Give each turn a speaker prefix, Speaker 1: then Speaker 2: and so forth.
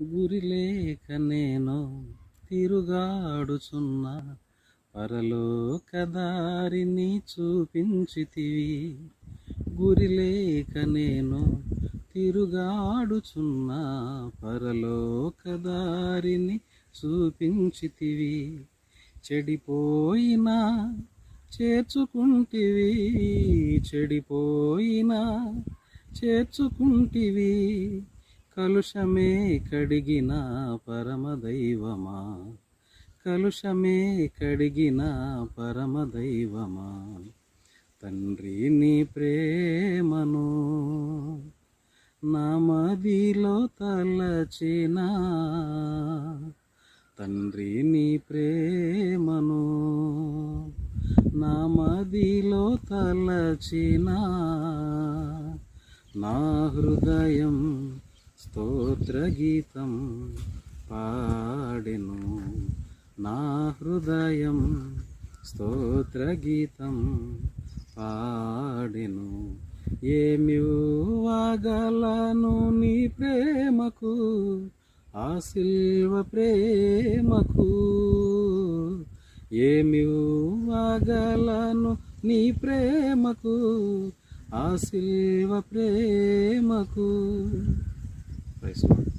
Speaker 1: గురిలేక నేను తిరుగాడుచున్నా, పరలోక దారిని చూపించితివి. గురిలేక నేను తిరుగాడుచున్నా, పరలోక దారిని చూపించితివి. చెడిపోయినా చేర్చుకుంటివి, చెడిపోయినా చేర్చుకుంటివి. కలుషమే కడిగిన పరమదైవమా, కలుషమే కడిగిన పరమదైవమా. తండ్రి నీ ప్రేమను నా మదిలో తలచిన, తండ్రి నీ ప్రేమను నా మదిలో తలచిన, నా హృదయం స్తోత్రగీతం పాడెను, నా హృదయం స్తోత్రగీతం పాడెను. ఏమివ్వగలను నీ ప్రేమకు, ఆ సిల్వ ప్రేమకు. ఏమివ్వగలను నీ ప్రేమకు, ఆ సిల్వ ప్రేమకు. Praise lord.